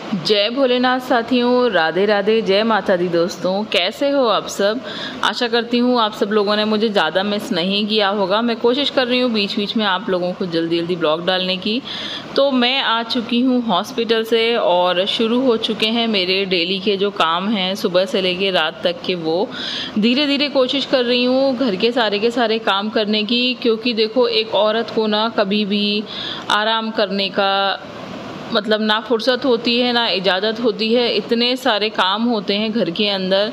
जय भोलेनाथ साथियों, राधे राधे, जय माता दी दोस्तों। कैसे हो आप सब? आशा करती हूँ आप सब लोगों ने मुझे ज़्यादा मिस नहीं किया होगा। मैं कोशिश कर रही हूँ बीच बीच में आप लोगों को जल्दी जल्दी ब्लॉग डालने की। तो मैं आ चुकी हूँ हॉस्पिटल से और शुरू हो चुके हैं मेरे डेली के जो काम हैं सुबह से लेके रात तक के, वो धीरे धीरे कोशिश कर रही हूँ घर के सारे काम करने की। क्योंकि देखो, एक औरत को ना कभी भी आराम करने का मतलब ना फुर्सत होती है ना इजाज़त होती है। इतने सारे काम होते हैं घर के अंदर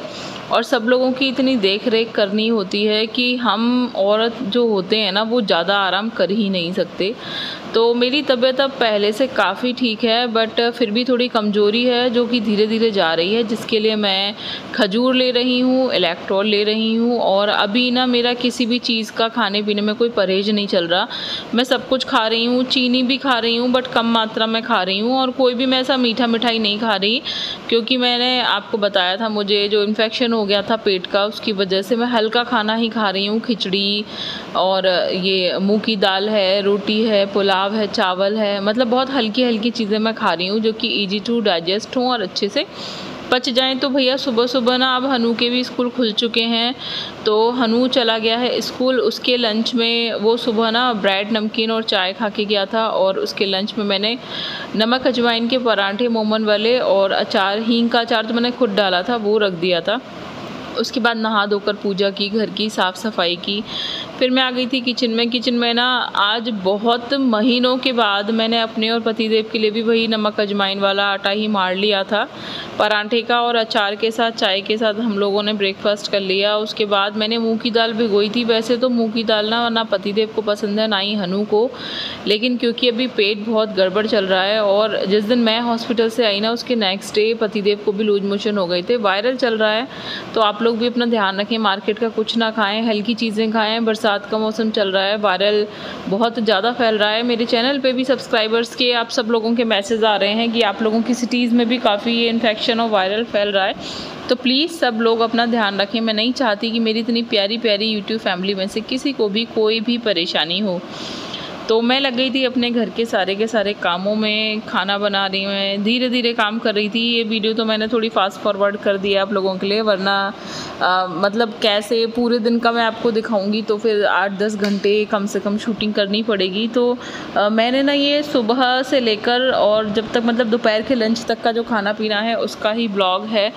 और सब लोगों की इतनी देख रेख करनी होती है कि हम औरत जो होते हैं ना वो ज़्यादा आराम कर ही नहीं सकते। तो मेरी तबीयत अब पहले से काफ़ी ठीक है, बट फिर भी थोड़ी कमज़ोरी है जो कि धीरे धीरे जा रही है, जिसके लिए मैं खजूर ले रही हूँ, इलेक्ट्रॉल ले रही हूँ। और अभी ना मेरा किसी भी चीज़ का खाने पीने में कोई परहेज नहीं चल रहा। मैं सब कुछ खा रही हूँ, चीनी भी खा रही हूँ बट कम मात्रा में खा रही हूँ, और कोई भी मैं ऐसा मीठा मिठाई नहीं खा रही। क्योंकि मैंने आपको बताया था मुझे जो इन्फेक्शन हो गया था पेट का, उसकी वजह से मैं हल्का खाना ही खा रही हूँ। खिचड़ी और ये मूंग की दाल है, रोटी है, पुलाव है, चावल है, मतलब बहुत हल्की हल्की चीज़ें मैं खा रही हूँ जो कि ईजी टू डाइजेस्ट हों और अच्छे से पच जाएं। तो भैया सुबह सुबह ना अब हनु के भी स्कूल खुल चुके हैं, तो हनु चला गया है स्कूल। उसके लंच में वो सुबह ना ब्रेड नमकीन और चाय खा के गया था, और उसके लंच में मैंने नमक अजवाइन के पराठे मोमन वाले और अचार, हींग का अचार तो मैंने खुद डाला था, वो रख दिया था। उसके बाद नहा धोकर पूजा की, घर की साफ़ सफाई की। फिर मैं आ गई थी किचन में ना आज बहुत महीनों के बाद मैंने अपने और पतिदेव के लिए भी वही नमक अजवाइन वाला आटा ही मार लिया था पराठे का, और अचार के साथ चाय के साथ हम लोगों ने ब्रेकफास्ट कर लिया। उसके बाद मैंने मूंग की दाल भिगोई थी। वैसे तो मूंग की दाल ना पतिदेव को पसंद है ना ही हनु को, लेकिन क्योंकि अभी पेट बहुत गड़बड़ चल रहा है और जिस दिन मैं हॉस्पिटल से आई ना उसके नेक्स्ट डे पतिदेव को भी लूज मोशन हो गए थे। वायरल चल रहा है, तो आप लोग भी अपना ध्यान रखें, मार्केट का कुछ ना खाएं, हल्की चीज़ें खाएं। बरसात का मौसम चल रहा है, वायरल बहुत ज़्यादा फैल रहा है। मेरे चैनल पे भी सब्सक्राइबर्स के आप सब लोगों के मैसेज आ रहे हैं कि आप लोगों की सिटीज़ में भी काफ़ी ये इन्फेक्शन और वायरल फैल रहा है। तो प्लीज़ सब लोग अपना ध्यान रखें। मैं नहीं चाहती कि मेरी इतनी प्यारी प्यारी यूट्यूब फैमिली में से किसी को भी कोई भी परेशानी हो। तो मैं लग गई थी अपने घर के सारे कामों में, खाना बना रही हूँ, धीरे धीरे काम कर रही थी। ये वीडियो तो मैंने थोड़ी फास्ट फॉरवर्ड कर दिया आप लोगों के लिए, वरना मतलब कैसे पूरे दिन का मैं आपको दिखाऊंगी तो फिर 8-10 घंटे कम से कम शूटिंग करनी पड़ेगी। तो मैंने ना ये सुबह से लेकर और जब तक मतलब दोपहर के लंच तक का जो खाना पीना है उसका ही ब्लॉग है।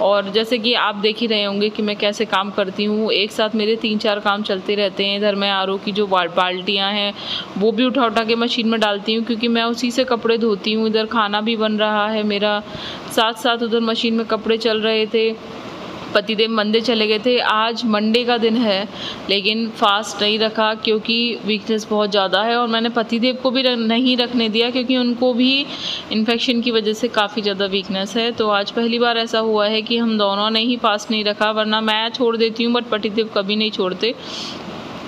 और जैसे कि आप देख ही रहे होंगे कि मैं कैसे काम करती हूँ, एक साथ मेरे 3-4 काम चलते रहते हैं। इधर मैं आरओ की जो बाल्टियाँ हैं वो भी उठा के मशीन में डालती हूँ, क्योंकि मैं उसी से कपड़े धोती हूँ। इधर खाना भी बन रहा है मेरा, साथ साथ उधर मशीन में कपड़े चल रहे थे। पतिदेव मंदिर चले गए थे। आज मंडे का दिन है लेकिन फास्ट नहीं रखा क्योंकि वीकनेस बहुत ज़्यादा है, और मैंने पतिदेव को भी नहीं रखने दिया क्योंकि उनको भी इन्फेक्शन की वजह से काफ़ी ज़्यादा वीकनेस है। तो आज पहली बार ऐसा हुआ है कि हम दोनों ने ही फास्ट नहीं रखा, वरना मैं छोड़ देती हूँ बट पतिदेव कभी नहीं छोड़ते।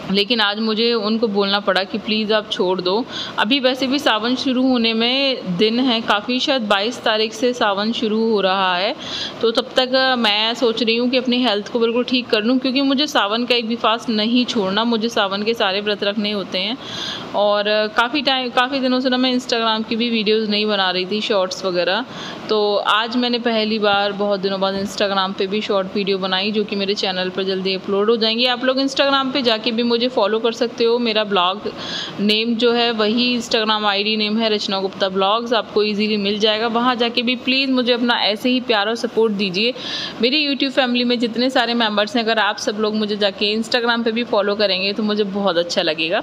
लेकिन आज मुझे उनको बोलना पड़ा कि प्लीज़ आप छोड़ दो। अभी वैसे भी सावन शुरू होने में दिन है काफ़ी, शायद 22 तारीख से सावन शुरू हो रहा है। तो तब तक मैं सोच रही हूँ कि अपनी हेल्थ को बिल्कुल ठीक कर लूँ, क्योंकि मुझे सावन का एक भी फास्ट नहीं छोड़ना, मुझे सावन के सारे व्रत रखने होते हैं। और काफ़ी दिनों से ना मैं इंस्टाग्राम की भी वीडियोज़ नहीं बना रही थी, शॉर्ट्स वगैरह। तो आज मैंने पहली बार बहुत दिनों बाद इंस्टाग्राम पे भी शॉर्ट वीडियो बनाई, जो कि मेरे चैनल पर जल्दी अपलोड हो जाएंगी। आप लोग इंस्टाग्राम पे जाके भी मुझे फॉलो कर सकते हो। मेरा ब्लॉग नेम जो है वही इंस्टाग्राम आईडी नेम है, रचना गुप्ता ब्लॉग्स, आपको इजीली मिल जाएगा। वहाँ जाके भी प्लीज़ मुझे अपना ऐसे ही प्यार और सपोर्ट दीजिए। मेरी यूट्यूब फैमिली में जितने सारे मेंबर्स हैं, अगर आप सब लोग मुझे जाके इंस्टाग्राम पे भी फॉलो करेंगे तो मुझे बहुत अच्छा लगेगा।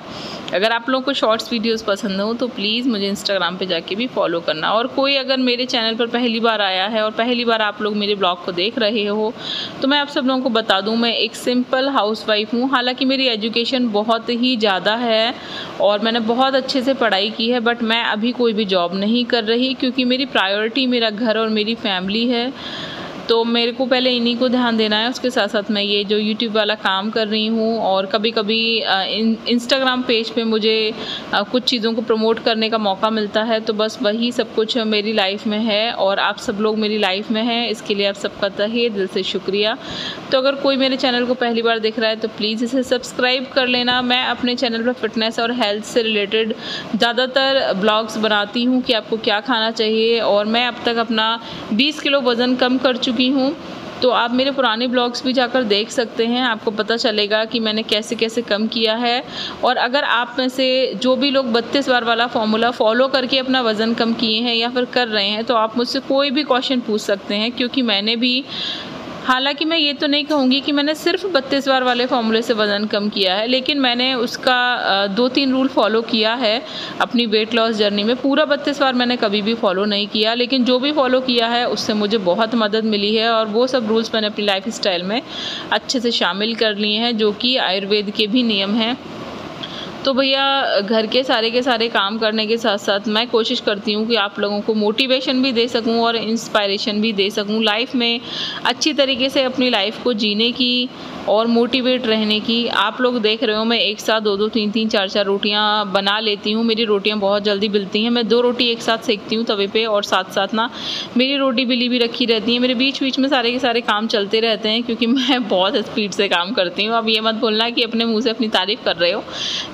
अगर आप लोगों को शॉर्ट्स वीडियोस पसंद हो तो प्लीज़ मुझे इंस्टाग्राम पे जाके भी फॉलो करना। और कोई अगर मेरे चैनल पर पहली बार आया है और पहली बार आप लोग मेरे ब्लॉग को देख रहे हो, तो मैं आप सब लोगों को बता दूं, मैं एक सिंपल हाउसवाइफ हूँ। हालांकि मेरी एजुकेशन बहुत ही ज़्यादा है और मैंने बहुत अच्छे से पढ़ाई की है, बट मैं अभी कोई भी जॉब नहीं कर रही क्योंकि मेरी प्रायोरिटी मेरा घर और मेरी फैमिली है। तो मेरे को पहले इन्हीं को ध्यान देना है, उसके साथ साथ मैं ये जो यूट्यूब वाला काम कर रही हूँ, और कभी कभी इंस्टाग्राम पेज पे मुझे कुछ चीज़ों को प्रमोट करने का मौका मिलता है। तो बस वही सब कुछ मेरी लाइफ में है, और आप सब लोग मेरी लाइफ में हैं, इसके लिए आप सबका तहे दिल से शुक्रिया। तो अगर कोई मेरे चैनल को पहली बार देख रहा है तो प्लीज़ इसे सब्सक्राइब कर लेना। मैं अपने चैनल पर फिटनेस और हेल्थ से रिलेटेड ज़्यादातर ब्लॉग्स बनाती हूँ कि आपको क्या खाना चाहिए, और मैं अब तक अपना 20 किलो वज़न कम कर चुकी हूँ। तो आप मेरे पुराने ब्लॉग्स भी जाकर देख सकते हैं, आपको पता चलेगा कि मैंने कैसे कैसे कम किया है। और अगर आप में से जो भी लोग 32 बार वाला फॉर्मूला फॉलो करके अपना वज़न कम किए हैं या फिर कर रहे हैं, तो आप मुझसे कोई भी क्वेश्चन पूछ सकते हैं, क्योंकि मैंने भी, हालांकि मैं ये तो नहीं कहूँगी कि मैंने सिर्फ 32 बार वाले फॉर्मूले से वज़न कम किया है, लेकिन मैंने उसका 2-3 रूल फॉलो किया है अपनी वेट लॉस जर्नी में। पूरा 32 बार मैंने कभी भी फॉलो नहीं किया, लेकिन जो भी फॉलो किया है उससे मुझे बहुत मदद मिली है, और वो सब रूल्स मैंने अपनी लाइफ स्टाइल में अच्छे से शामिल कर लिए हैं, जो कि आयुर्वेद के भी नियम हैं। तो भैया घर के सारे काम करने के साथ साथ मैं कोशिश करती हूँ कि आप लोगों को मोटिवेशन भी दे सकूँ और इंस्पायरेशन भी दे सकूँ, लाइफ में अच्छी तरीके से अपनी लाइफ को जीने की और मोटिवेट रहने की। आप लोग देख रहे हो मैं एक साथ 2-2, 3-3, 4-4 रोटियाँ बना लेती हूँ। मेरी रोटियाँ बहुत जल्दी बिलती हैं। मैं 2 रोटी एक साथ सेकती हूँ तवे पे, और साथ साथ ना मेरी रोटी बिली भी रखी रहती है। मेरे बीच बीच में सारे के सारे काम चलते रहते हैं, क्योंकि मैं बहुत स्पीड से काम करती हूँ। अब ये मत बोलना कि अपने मुँह से अपनी तारीफ़ कर रहे हो,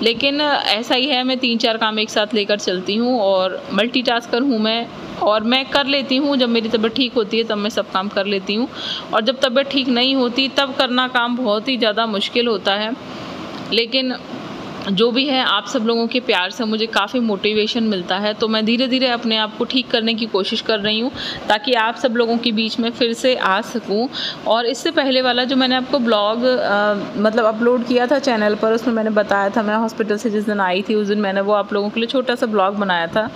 लेकिन ऐसा ही है, मैं 3-4 काम एक साथ लेकर चलती हूँ, और मल्टीटास्कर हूँ मैं। और मैं कर लेती हूँ, जब मेरी तबीयत ठीक होती है तब मैं सब काम कर लेती हूँ, और जब तबीयत ठीक नहीं होती तब करना काम बहुत ही ज़्यादा मुश्किल होता है। लेकिन जो भी है, आप सब लोगों के प्यार से मुझे काफ़ी मोटिवेशन मिलता है, तो मैं धीरे धीरे अपने आप को ठीक करने की कोशिश कर रही हूँ, ताकि आप सब लोगों के बीच में फिर से आ सकूँ। और इससे पहले वाला जो मैंने आपको ब्लॉग मतलब अपलोड किया था चैनल पर, उसमें मैंने बताया था, मैं हॉस्पिटल से जिस दिन आई थी उस दिन मैंने वो आप लोगों के लिए छोटा सा ब्लॉग बनाया था।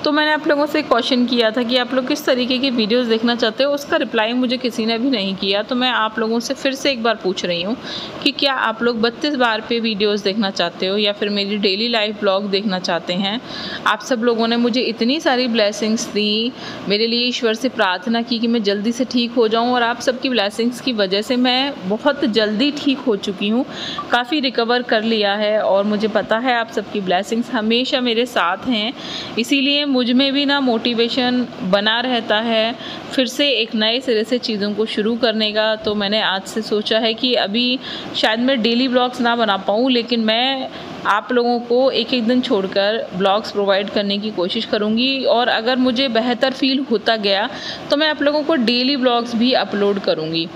तो मैंने आप लोगों से क्वेश्चन किया था कि आप लोग किस तरीके की वीडियोस देखना चाहते हो, उसका रिप्लाई मुझे किसी ने भी नहीं किया। तो मैं आप लोगों से फिर से एक बार पूछ रही हूँ कि क्या आप लोग 32 बार पे वीडियोस देखना चाहते हो, या फिर मेरी डेली लाइफ ब्लॉग देखना चाहते हैं। आप सब लोगों ने मुझे इतनी सारी ब्लेसिंग्स दी, मेरे लिए ईश्वर से प्रार्थना की कि मैं जल्दी से ठीक हो जाऊँ, और आप सबकी ब्लेसिंग्स की वजह से मैं बहुत जल्दी ठीक हो चुकी हूँ, काफ़ी रिकवर कर लिया है। और मुझे पता है आप सबकी ब्लेसिंग्स हमेशा मेरे साथ हैं, इसीलिए मुझ में भी ना मोटिवेशन बना रहता है फिर से एक नए सिरे से चीज़ों को शुरू करने का। तो मैंने आज से सोचा है कि अभी शायद मैं डेली ब्लॉग्स ना बना पाऊँ, लेकिन मैं आप लोगों को एक एक दिन छोड़कर ब्लॉग्स प्रोवाइड करने की कोशिश करूँगी, और अगर मुझे बेहतर फील होता गया तो मैं आप लोगों को डेली ब्लॉग्स भी अपलोड करूँगी।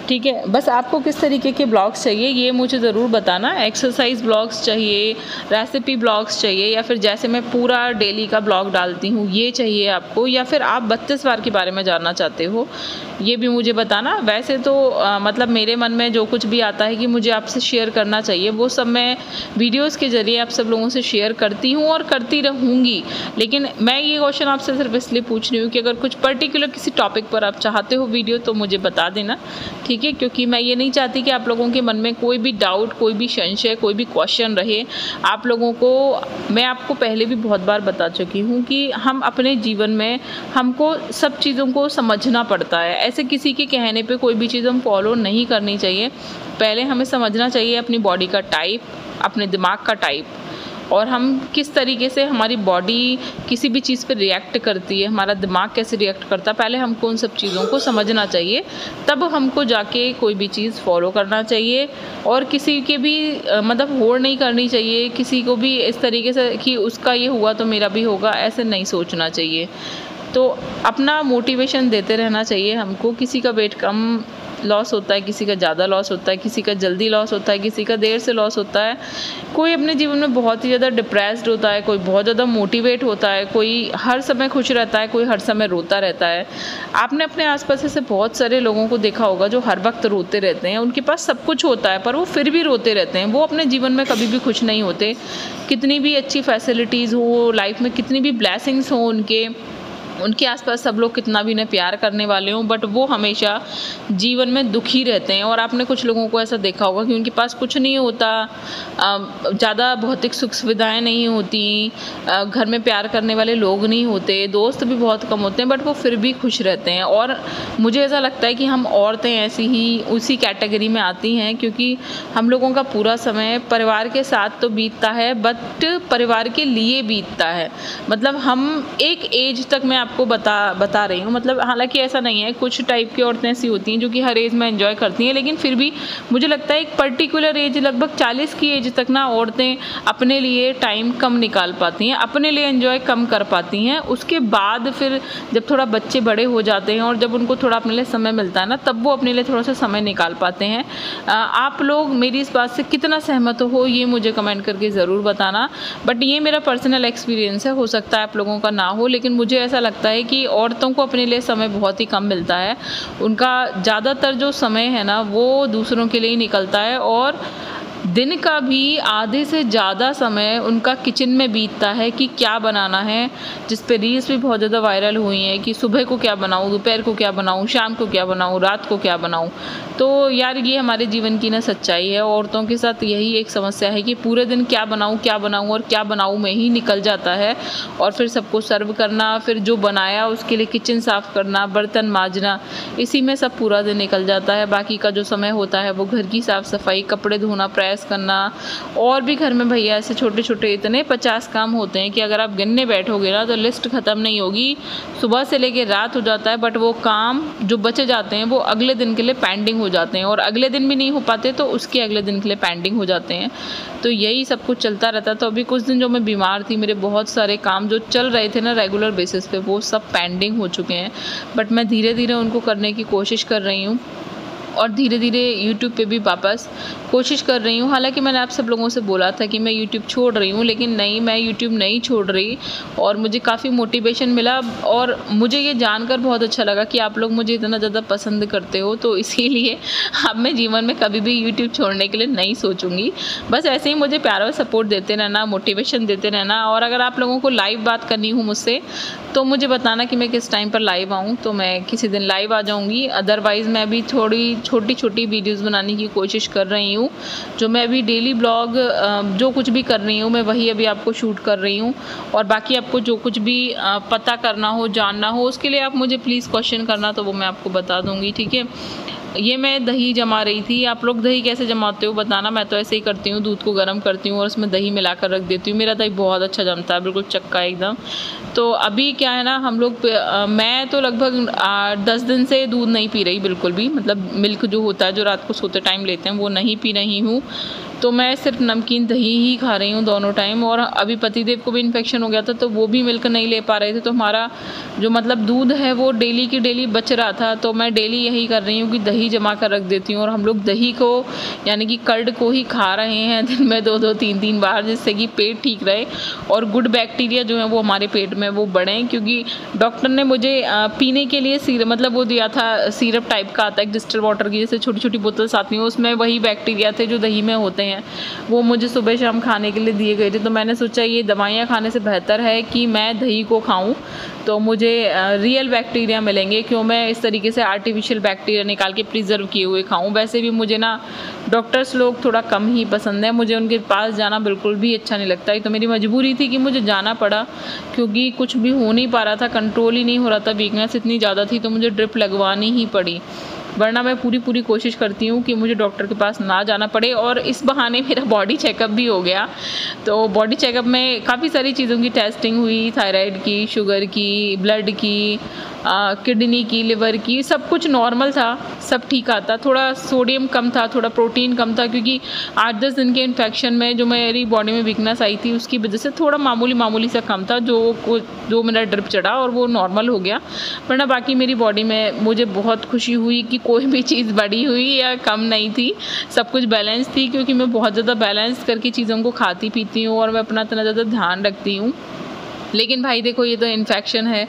ठीक है, बस आपको किस तरीके के ब्लॉग्स चाहिए ये मुझे ज़रूर बताना। एक्सरसाइज ब्लॉग्स चाहिए, रेसिपी ब्लॉग्स चाहिए, या फिर जैसे मैं पूरा डेली का ब्लॉग डालती हूँ ये चाहिए आपको, या फिर आप 32 बार के बारे में जानना चाहते हो, ये भी मुझे बताना। वैसे तो मतलब मेरे मन में जो कुछ भी आता है कि मुझे आपसे शेयर करना चाहिए, वो सब मैं वीडियोज़ के ज़रिए आप सब लोगों से शेयर करती हूँ और करती रहूँगी। लेकिन मैं ये क्वेश्चन आपसे सिर्फ इसलिए पूछ रही हूँ कि अगर कुछ पर्टिकुलर किसी टॉपिक पर आप चाहते हो वीडियो तो मुझे बता देना, ठीक है, क्योंकि मैं ये नहीं चाहती कि आप लोगों के मन में कोई भी डाउट, कोई भी संशय, कोई भी क्वेश्चन रहे। आप लोगों को मैं आपको पहले भी बहुत बार बता चुकी हूँ कि हम अपने जीवन में हमको सब चीज़ों को समझना पड़ता है। ऐसे किसी के कहने पे कोई भी चीज़ हम फॉलो नहीं करनी चाहिए। पहले हमें समझना चाहिए अपनी बॉडी का टाइप, अपने दिमाग का टाइप, और हम किस तरीके से हमारी बॉडी किसी भी चीज़ पर रिएक्ट करती है, हमारा दिमाग कैसे रिएक्ट करता है, पहले हमको उन सब चीज़ों को समझना चाहिए, तब हमको जाके कोई भी चीज़ फॉलो करना चाहिए। और किसी के भी मतलब होड़ नहीं करनी चाहिए, किसी को भी इस तरीके से कि उसका ये हुआ तो मेरा भी होगा, ऐसे नहीं सोचना चाहिए। तो अपना मोटिवेशन देते रहना चाहिए हमको। किसी का वेट कम लॉस होता है, किसी का ज़्यादा लॉस होता है, किसी का जल्दी लॉस होता है, किसी का देर से लॉस होता है। कोई अपने जीवन में बहुत ही ज़्यादा डिप्रेस्ड होता है, कोई बहुत ज़्यादा मोटिवेट होता है, कोई हर समय खुश रहता है, कोई हर समय रोता रहता है। आपने अपने आसपास ऐसे बहुत सारे लोगों को देखा होगा जो हर वक्त रोते रहते हैं। उनके पास सब कुछ होता है पर वो फिर भी रोते रहते हैं। वो अपने जीवन में कभी भी खुश नहीं होते। कितनी भी अच्छी फैसिलिटीज़ हो लाइफ में, कितनी भी ब्लेसिंग्स हो उनके, उनके आसपास सब लोग कितना भी उन्हें प्यार करने वाले हों, बट वो हमेशा जीवन में दुखी रहते हैं। और आपने कुछ लोगों को ऐसा देखा होगा कि उनके पास कुछ नहीं होता, ज़्यादा भौतिक सुख सुविधाएँ नहीं होती, घर में प्यार करने वाले लोग नहीं होते, दोस्त भी बहुत कम होते हैं, बट वो फिर भी खुश रहते हैं। और मुझे ऐसा लगता है कि हम औरतें ऐसी ही उसी कैटेगरी में आती हैं, क्योंकि हम लोगों का पूरा समय परिवार के साथ तो बीतता है, बट परिवार के लिए बीतता है। मतलब हम एक एज तक, मैं आपको बता रही हूँ, मतलब हालांकि ऐसा नहीं है, कुछ टाइप की औरतें ऐसी होती हैं जो कि हर एज में एंजॉय करती हैं, लेकिन फिर भी मुझे लगता है एक पर्टिकुलर एज, लगभग 40 की एज तक ना औरतें अपने लिए टाइम कम निकाल पाती हैं, अपने लिए एंजॉय कम कर पाती हैं। उसके बाद फिर जब थोड़ा बच्चे बड़े हो जाते हैं और जब उनको थोड़ा अपने लिए समय मिलता है ना, तब वो अपने लिए थोड़ा सा समय निकाल पाते हैं। आप लोग मेरी इस बात से कितना सहमत हो ये मुझे कमेंट करके ज़रूर बताना, बट ये मेरा पर्सनल एक्सपीरियंस है, हो सकता है आप लोगों का ना हो, लेकिन मुझे ऐसा लगता है कि औरतों को अपने लिए समय बहुत ही कम मिलता है। उनका ज़्यादातर जो समय है ना वो दूसरों के लिए ही निकलता है, और दिन का भी आधे से ज़्यादा समय उनका किचन में बीतता है कि क्या बनाना है, जिस पे रील्स भी बहुत ज़्यादा वायरल हुई हैं कि सुबह को क्या बनाऊँ, दोपहर को क्या बनाऊँ, शाम को क्या बनाऊँ, रात को क्या बनाऊँ। तो यार ये हमारे जीवन की ना सच्चाई है, औरतों के साथ यही एक समस्या है कि पूरे दिन क्या बनाऊँ और क्या बनाऊँ में ही निकल जाता है, और फिर सबको सर्व करना, फिर जो बनाया उसके लिए किचन साफ़ करना, बर्तन मांजना, इसी में सब पूरा दिन निकल जाता है। बाकी का जो समय होता है वो घर की साफ़ सफाई, कपड़े धोना, प्रेस करना, और भी घर में भैया ऐसे छोटे छोटे इतने 50 काम होते हैं कि अगर आप गिनने बैठोगे ना तो लिस्ट ख़त्म नहीं होगी, सुबह से लेके रात हो जाता है। बट वो काम जो बचे जाते हैं वो अगले दिन के लिए पेंडिंग हो जाते हैं, और अगले दिन भी नहीं हो पाते तो उसके अगले दिन के लिए पेंडिंग हो जाते हैं। तो यही सब कुछ चलता रहता। तो अभी कुछ दिन जो मैं बीमार थी, मेरे बहुत सारे काम जो चल रहे थे ना रेगुलर बेसिस पे, वो सब पेंडिंग हो चुके हैं, बट मैं धीरे धीरे उनको करने की कोशिश कर रही हूँ, और धीरे धीरे यूट्यूब पे भी वापस कोशिश कर रही हूँ। हालांकि मैंने आप सब लोगों से बोला था कि मैं यूट्यूब छोड़ रही हूँ, लेकिन नहीं, मैं यूट्यूब नहीं छोड़ रही, और मुझे काफ़ी मोटिवेशन मिला, और मुझे ये जानकर बहुत अच्छा लगा कि आप लोग मुझे इतना ज़्यादा पसंद करते हो। तो इसीलिए अब मैं जीवन में कभी भी यूट्यूब छोड़ने के लिए नहीं सोचूंगी। बस ऐसे ही मुझे प्यार और सपोर्ट देते रहना, मोटिवेशन देते रहना, और अगर आप लोगों को लाइव बात करनी हो मुझसे तो मुझे बताना कि मैं किस टाइम पर लाइव आऊँ, तो मैं किसी दिन लाइव आ जाऊँगी। अदरवाइज़ मैं अभी थोड़ी छोटी छोटी वीडियोज़ बनाने की कोशिश कर रही हूँ, जो मैं अभी डेली ब्लॉग जो कुछ भी कर रही हूँ मैं वही अभी आपको शूट कर रही हूँ। और बाकी आपको जो कुछ भी पता करना हो, जानना हो, उसके लिए आप मुझे प्लीज़ क्वेश्चन करना, तो वो मैं आपको बता दूँगी, ठीक है। ये मैं दही जमा रही थी। आप लोग दही कैसे जमाते हो बताना। मैं तो ऐसे ही करती हूँ, दूध को गर्म करती हूँ और उसमें दही मिलाकर रख देती हूँ। मेरा दही बहुत अच्छा जमता है, बिल्कुल चक्का एकदम। तो अभी क्या है ना, हम लोग मैं तो लगभग 10 दिन से दूध नहीं पी रही बिल्कुल भी, मतलब मिल्क जो होता है जो रात को सोते टाइम लेते हैं वो नहीं पी रही हूँ। तो मैं सिर्फ नमकीन दही ही खा रही हूँ दोनों टाइम। और अभी पतिदेव को भी इन्फेक्शन हो गया था तो वो भी मिल्क नहीं ले पा रहे थे, तो हमारा जो मतलब दूध है वो डेली की डेली बच रहा था। तो मैं डेली यही कर रही हूँ कि दही जमा कर रख देती हूँ, और हम लोग दही को यानी कि कर्ड को ही खा रहे हैं दिन में 2-2 3-3 बार, जिससे कि पेट ठीक रहे और गुड बैक्टीरिया जो है वो हमारे पेट में वो बढ़ें। क्योंकि डॉक्टर ने मुझे पीने के लिए सिरप मतलब वो दिया था, सिरप टाइप का आता है डिस्टिल वाटर की, जैसे छोटी छोटी बोतल्स आती हैं, उसमें वही बैक्टीरिया थे जो दही में होते हैं, वो मुझे सुबह शाम खाने के लिए दिए गए थे। तो मैंने सोचा ये दवाइयाँ खाने से बेहतर है कि मैं दही को खाऊं, तो मुझे रियल बैक्टीरिया मिलेंगे। क्यों मैं इस तरीके से आर्टिफिशियल बैक्टीरिया निकाल के प्रिजर्व किए हुए खाऊं। वैसे भी मुझे ना डॉक्टर्स लोग थोड़ा कम ही पसंद है, मुझे उनके पास जाना बिल्कुल भी अच्छा नहीं लगता है। तो मेरी मजबूरी थी कि मुझे जाना पड़ा, क्योंकि कुछ भी हो नहीं पा रहा था, कंट्रोल ही नहीं हो रहा था, वीकनेस इतनी ज़्यादा थी, तो मुझे ड्रिप लगवानी ही पड़ी। वरना मैं पूरी कोशिश करती हूँ कि मुझे डॉक्टर के पास ना जाना पड़े। और इस बहाने मेरा बॉडी चेकअप भी हो गया। तो बॉडी चेकअप में काफ़ी सारी चीज़ों की टेस्टिंग हुई, थायराइड की, शुगर की, ब्लड की, किडनी की, लिवर की, सब कुछ नॉर्मल था, सब ठीक आता। थोड़ा सोडियम कम था, थोड़ा प्रोटीन कम था, क्योंकि 8-10 दिन के इन्फेक्शन में जो मेरी बॉडी में वीकनेस आई थी उसकी वजह से थोड़ा मामूली सा कम था, जो मेरा ड्रिप चढ़ा और वो नॉर्मल हो गया। वरना बाकी मेरी बॉडी में मुझे बहुत खुशी हुई कि कोई भी चीज़ बढ़ी हुई या कम नहीं थी, सब कुछ बैलेंस थी। क्योंकि मैं बहुत ज़्यादा बैलेंस करके चीज़ों को खाती पीती हूँ और मैं अपना इतना ज़्यादा ध्यान रखती हूँ। लेकिन भाई देखो ये तो इन्फेक्शन है,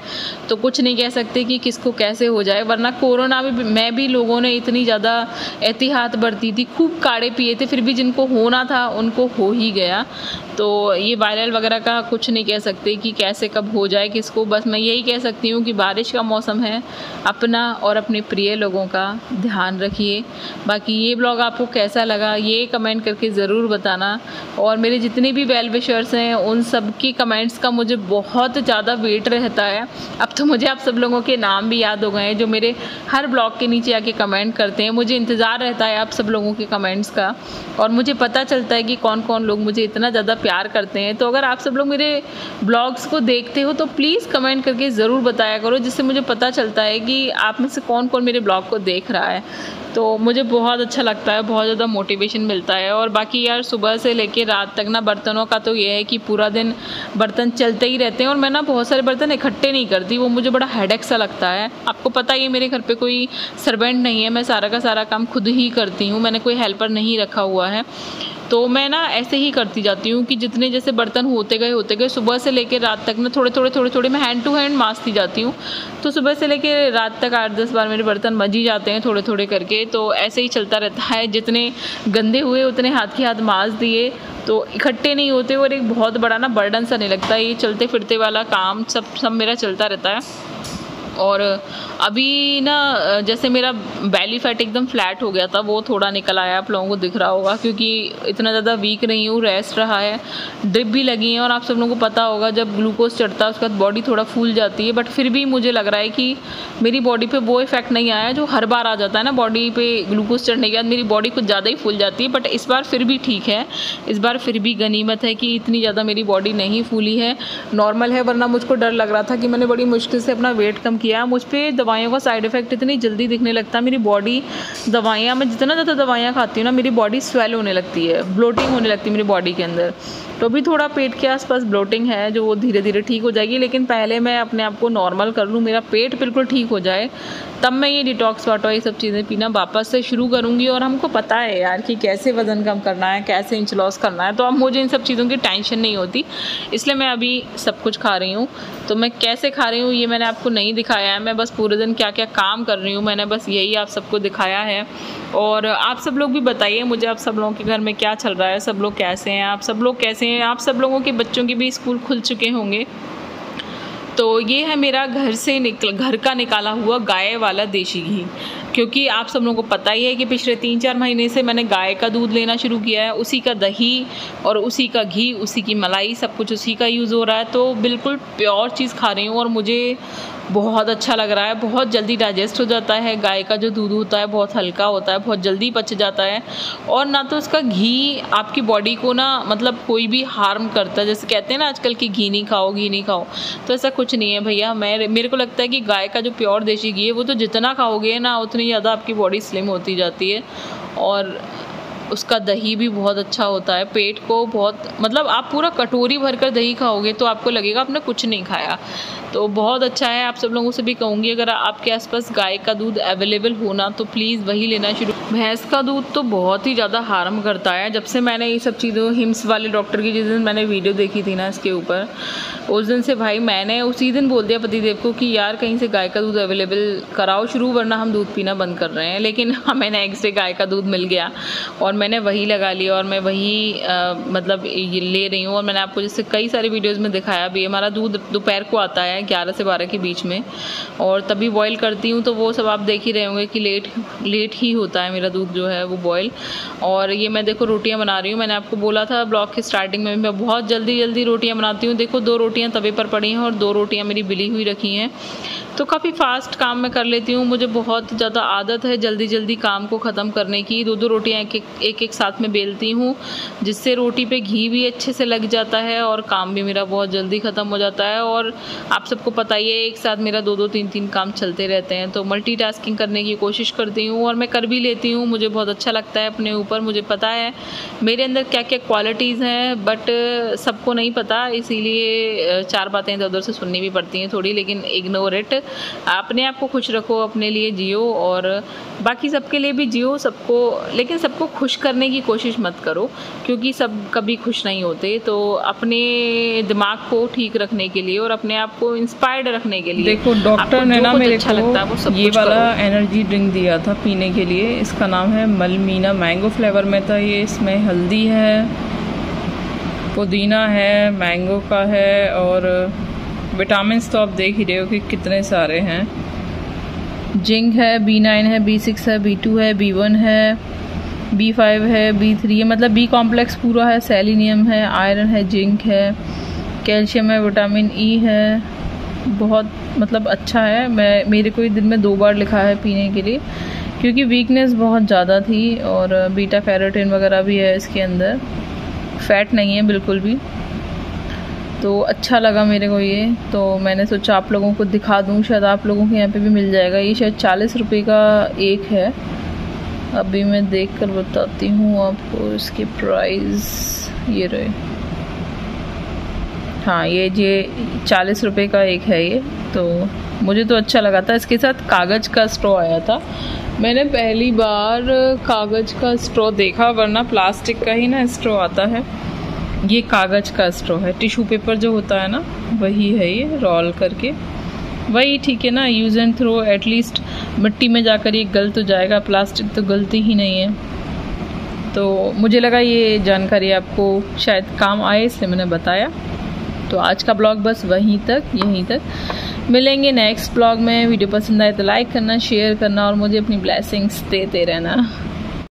तो कुछ नहीं कह सकते कि किसको कैसे हो जाए। वरना कोरोना में भी लोगों ने इतनी ज़्यादा एहतियात बरती थी, खूब काढ़े पिए थे, फिर भी जिनको होना था उनको हो ही गया। तो ये वायरल वगैरह का कुछ नहीं कह सकते कि कैसे कब हो जाए किसको। बस मैं यही कह सकती हूँ कि बारिश का मौसम है, अपना और अपने प्रिय लोगों का ध्यान रखिए। बाकी ये ब्लॉग आपको कैसा लगा ये कमेंट करके ज़रूर बताना, और मेरे जितने भी वेल विशर्स हैं उन सब की कमेंट्स का मुझे बहुत ज़्यादा वेट रहता है। अब तो मुझे आप सब लोगों के नाम भी याद हो गए हैं जो मेरे हर ब्लॉग के नीचे आके कमेंट करते हैं। मुझे इंतज़ार रहता है आप सब लोगों के कमेंट्स का, और मुझे पता चलता है कि कौन कौन लोग मुझे इतना ज़्यादा प्यार करते हैं। तो अगर आप सब लोग मेरे ब्लॉग्स को देखते हो तो प्लीज़ कमेंट करके ज़रूर बताया करो, जिससे मुझे पता चलता है कि आप में से कौन कौन मेरे ब्लॉग को देख रहा है। तो मुझे बहुत अच्छा लगता है, बहुत ज़्यादा मोटिवेशन मिलता है। और बाकी यार सुबह से लेके रात तक ना बर्तनों का तो ये है कि पूरा दिन बर्तन चलते ही रहते हैं, और मैं ना बहुत सारे बर्तन इकट्ठे नहीं करती, वो मुझे बड़ा हेडेक सा लगता है। आपको पता ही है मेरे घर पे कोई सर्वेंट नहीं है, मैं सारा का सारा काम खुद ही करती हूँ, मैंने कोई हेल्पर नहीं रखा हुआ है। तो मैं ना ऐसे ही करती जाती हूँ कि जितने जैसे बर्तन होते गए सुबह से लेकर रात तक ना थोड़े थोड़े मैं हैंड टू हैंड मांजती जाती हूँ। तो सुबह से लेकर रात तक 8-10 बार मेरे बर्तन मज ही जाते हैं थोड़े थोड़े करके। तो ऐसे ही चलता रहता है, जितने गंदे हुए उतने हाथ के हाथ मांज दिए, तो इकट्ठे नहीं होते और एक बहुत बड़ा ना बर्डन सा नहीं लगता। ये चलते फिरते वाला काम सब मेरा चलता रहता है। और अभी ना जैसे मेरा बेली फैट एकदम फ्लैट हो गया था, वो थोड़ा निकल आया, आप लोगों को दिख रहा होगा, क्योंकि इतना ज़्यादा वीक नहीं हूँ, रेस्ट रहा है, ड्रिप भी लगी है। और आप सब लोगों को पता होगा जब ग्लूकोज चढ़ता है उसके बाद बॉडी थोड़ा फूल जाती है, बट फिर भी मुझे लग रहा है कि मेरी बॉडी पे वो इफेक्ट नहीं आया जो हर बार आ जाता है ना, बॉडी पे ग्लूकोज चढ़ने के बाद मेरी बॉडी कुछ ज़्यादा ही फूल जाती है। बट इस बार फिर भी ठीक है, इस बार फिर भी गनीमत है कि इतनी ज़्यादा मेरी बॉडी नहीं फूली है, नॉर्मल है। वरना मुझको डर लग रहा था कि मैंने बड़ी मुश्किल से अपना वेट कम किया, मुझ पर दवाइयों का साइड इफ़ेक्ट इतनी जल्दी दिखने लगता है। मेरी बॉडी दवाइयाँ, मैं जितना ज़्यादा दवाइयाँ खाती हूँ ना मेरी बॉडी स्वेल होने लगती है, ब्लोटिंग होने लगती है मेरी बॉडी के अंदर। तो अभी थोड़ा पेट के आसपास ब्लोटिंग है जो वो धीरे धीरे ठीक हो जाएगी, लेकिन पहले मैं अपने आप को नॉर्मल कर लूँ, मेरा पेट बिल्कुल ठीक हो जाए, तब मैं ये डिटॉक्स वाटर ये सब चीज़ें पीना वापस से शुरू करूँगी। और हमको पता है यार कि कैसे वज़न कम करना है, कैसे इंच लॉस करना है, तो अब मुझे इन सब चीज़ों की टेंशन नहीं होती, इसलिए मैं अभी सब कुछ खा रही हूँ। तो मैं कैसे खा रही हूँ ये मैंने आपको नहीं दिखाया है, मैं बस पूरे दिन क्या क्या काम कर रही हूँ मैंने बस यही आप सबको दिखाया है। और आप सब लोग भी बताइए मुझे, आप सब लोगों के घर में क्या चल रहा है, सब लोग कैसे हैं, आप सब लोग कैसे हैं, आप सब लोगों के बच्चों के भी स्कूल खुल चुके होंगे। तो ये है मेरा घर का निकाला हुआ गाय वाला देशी घी, क्योंकि आप सब लोगों को पता ही है कि पिछले 3-4 महीने से मैंने गाय का दूध लेना शुरू किया है, उसी का दही और उसी का घी, उसी की मलाई, सब कुछ उसी का यूज़ हो रहा है। तो बिल्कुल प्योर चीज़ खा रही हूँ और मुझे बहुत अच्छा लग रहा है। बहुत जल्दी डाइजेस्ट हो जाता है, गाय का जो दूध होता है बहुत हल्का होता है, बहुत जल्दी पच जाता है, और ना तो उसका घी आपकी बॉडी को ना मतलब कोई भी हार्म करता है, जैसे कहते हैं ना आजकल की घी नहीं खाओ, तो ऐसा कुछ नहीं है भैया। मेरे को लगता है कि गाय का जो प्योर देशी घी है वो तो जितना खाओगे ना उतनी ज़्यादा आपकी बॉडी स्लिम होती जाती है, और उसका दही भी बहुत अच्छा होता है, पेट को बहुत मतलब आप पूरा कटोरी भरकर दही खाओगे तो आपको लगेगा आपने कुछ नहीं खाया, तो बहुत अच्छा है। आप सब लोगों से भी कहूँगी अगर आपके आसपास गाय का दूध अवेलेबल होना तो प्लीज़ वही लेना शुरू। भैंस का दूध तो बहुत ही ज़्यादा हार्म करता है। जब से मैंने ये सब चीज़ों हिम्स वाले डॉक्टर की जिस दिन मैंने वीडियो देखी थी ना इसके ऊपर, उस दिन से भाई मैंने उसी दिन बोल दिया पतिदेव को कि यार कहीं से गाय का दूध अवेलेबल कराओ शुरू, वरना हम दूध पीना बंद कर रहे हैं। लेकिन हमें नेक्स्ट डे गाय का दूध मिल गया और मैंने वही लगा लिया और मैं वही मतलब ये ले रही हूँ। और मैंने आपको जैसे कई सारी वीडियोज़ में दिखाया भी, हमारा दूध दोपहर को आता है 11 से 12 के बीच में, और तभी बॉयल करती हूँ, तो वो सब आप देख ही रहे होंगे कि लेट ही होता है मेरा दूध जो है वो बॉयल। और ये मैं देखो रोटियाँ बना रही हूँ, मैंने आपको बोला था ब्लॉग के स्टार्टिंग में मैं बहुत जल्दी रोटियाँ बनाती हूँ। देखो 2 रोटियाँ तवे पर पड़ी हैं और 2 रोटियाँ मेरी बिली हुई रखी हैं, तो काफ़ी फास्ट काम मैं कर लेती हूँ। मुझे बहुत ज़्यादा आदत है जल्दी काम को ख़त्म करने की। 2 रोटियाँ एक साथ में बेलती हूँ, जिससे रोटी पे घी भी अच्छे से लग जाता है और काम भी मेरा बहुत जल्दी ख़त्म हो जाता है। और आप सबको पता ही है एक साथ मेरा 2-2 3-3 काम चलते रहते हैं, तो मल्टीटास्किंग करने की कोशिश करती हूँ और मैं कर भी लेती हूँ, मुझे बहुत अच्छा लगता है अपने ऊपर। मुझे पता है मेरे अंदर क्या क्या क्वालिटीज़ हैं, बट सबको नहीं पता, इसीलिए 4 बातें इधर उधर से सुननी भी पड़ती हैं थोड़ी, लेकिन इग्नोर इट। अपने आप को खुश रखो, अपने लिए जियो और बाकी सबके लिए भी जियो, लेकिन सबको खुश करने की कोशिश मत करो, क्योंकि सब कभी खुश नहीं होते। तो अपने दिमाग को ठीक रखने के लिए और अपने आप को इंस्पायर्ड रखने के लिए देखो, डॉक्टर ने ना मेरे अच्छा लगता है वो सब ये वाला एनर्जी ड्रिंक दिया था पीने के लिए। इसका नाम है मलमीना, मैंगो फ्लेवर में था ये। इसमें हल्दी है, पुदीना है, मैंगो का है और विटामिन तो आप देख ही रहे हो कि कितने सारे हैं। जिंक है, B9 है, B6 है, B2 है, B1 है, B5 है, B3 है, मतलब B कॉम्प्लेक्स पूरा है, सेलेनियम है, आयरन है, जिंक है, कैल्शियम है, विटामिन E है। बहुत मतलब अच्छा है। मेरे को दिन में 2 बार लिखा है पीने के लिए, क्योंकि वीकनेस बहुत ज़्यादा थी और बीटा कैरोटीन वगैरह भी है इसके अंदर, फैट नहीं है बिल्कुल भी। तो अच्छा लगा मेरे को ये, तो मैंने सोचा आप लोगों को दिखा दूँ, शायद आप लोगों के यहाँ पे भी मिल जाएगा। ये शायद 40 रुपये का एक है। अभी मैं देख कर बताती हूँ आपको इसके प्राइस। ये रहे, हाँ ये 40 रुपये का एक है ये। तो मुझे तो अच्छा लगा था। इसके साथ कागज़ का स्ट्रॉ आया था। मैंने पहली बार कागज़ का स्ट्रॉ देखा, वरना प्लास्टिक का ही ना स्ट्रॉ आता है। ये कागज़ का स्ट्रॉ है, टिश्यू पेपर जो होता है ना वही है ये, रोल करके वही ठीक है ना। यूज़ एंड थ्रो, एटलीस्ट मिट्टी में जाकर ये गल तो जाएगा, प्लास्टिक तो गलती ही नहीं है। तो मुझे लगा ये जानकारी आपको शायद काम आए, इसलिए मैंने बताया। तो आज का ब्लॉग बस यहीं तक। मिलेंगे नेक्स्ट ब्लॉग में। वीडियो पसंद आए तो लाइक करना, शेयर करना और मुझे अपनी ब्लेसिंग्स देते रहना।